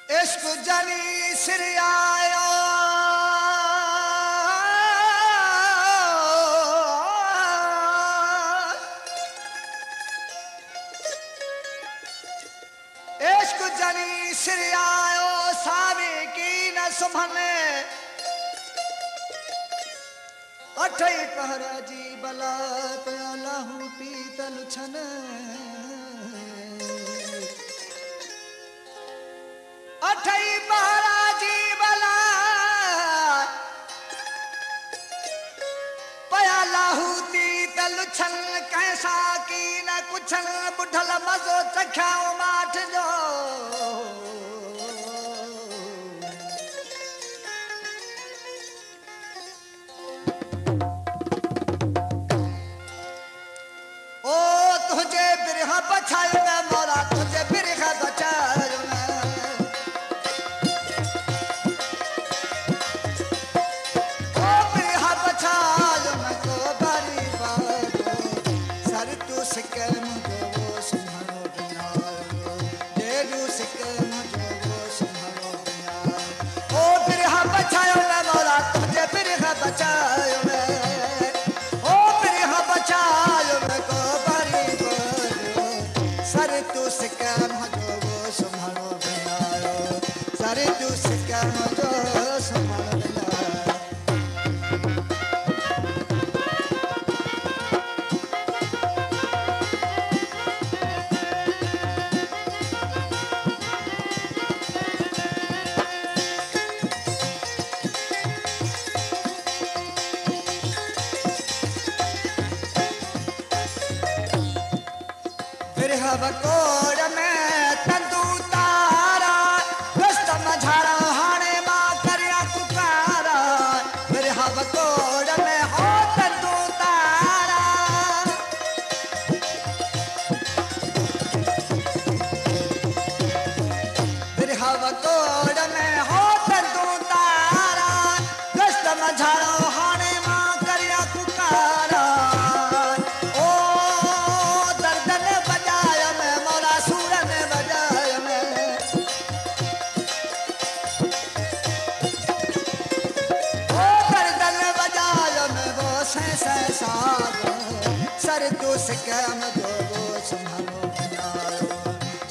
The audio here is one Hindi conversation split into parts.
इश्क जनी सिर आयो इश्क जनी सिर आयो सावे की न सुभने अठई पहर जी बला प्यालहू पीतल छन अठई पहरा जी बला प्यालहू पीतल छन कैसा की न कुछन बुढ़ल मजो चखाओ माठ जो तुझे बिरहा बचायो मैं मोरा तुझे बिरहा बचायो मैं ओ बिरहा बचायो मैं तो बारी बारो सर तू सिके मुझे वो सुनारो बिना जेडू सिके मुझे वो सुनारो बिना ओ बिरहा बचायो मैं मोरा तुझे बिरहा बचायो मैं ओ बिरहा बचायो मैं को तू सिक्का मुझो वो संभालो बनायो सारे तू सिक्का मुझो संभालो बनायो बकोड़ में तंदू तारा दोस्त मझारा हाणे मां करिया पुकारा बिरहा बकोड़ में हो तंदू तारा बिरहा बकोड़ में हो तंदू तारा दोस्त मझारा हाणे मां करिया पुकारा सर तू सिक्का मुझो वो संभालो बनायो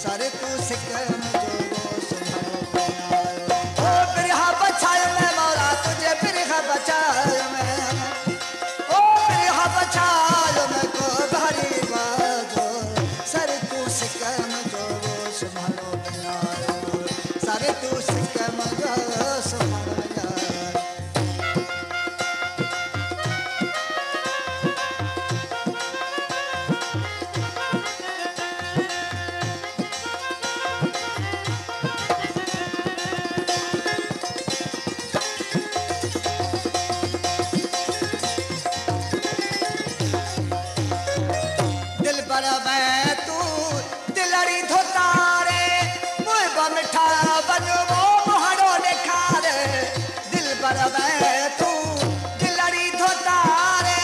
सर तू सिक्का मुझो वो संभालो बनायो ओ बिरहा बचायो मैं मोरा तुझे बिरहा बचायो मैं ओ बिरहा बचायो मैं को भारी बाजो सर तू सिक्का मुझो वो संभालो बनायो सर तू सिक्का मुझो संभालो तू दिलड़ी धोतारे मुझ मिठा बनो मोहड़ो देखारे दिल पर तू दिलड़ी धोतारे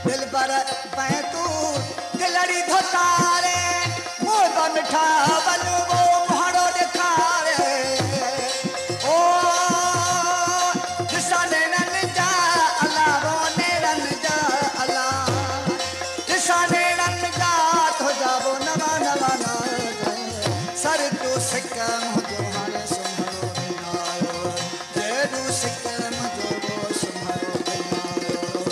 दिल पर तू दिलड़ी धोतारे मुझ मिठा बनो मोहड़ो देखारे ओ सर तू सिक्का मुझो हाणे संभालो बनायो जेडू सिक्का मुझो वो संभालो बनायो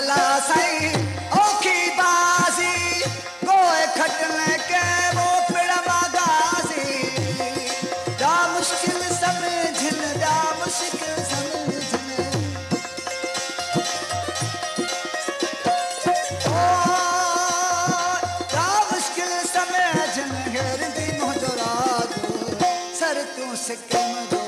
भला सही औखी बाजी कोई खटने के वो पिड़मा गाजी जा मुश्किल समझन जा मुश्किल समझन ओ जा मुश्किल समझन घेर दी मोजरा सर तू सिकम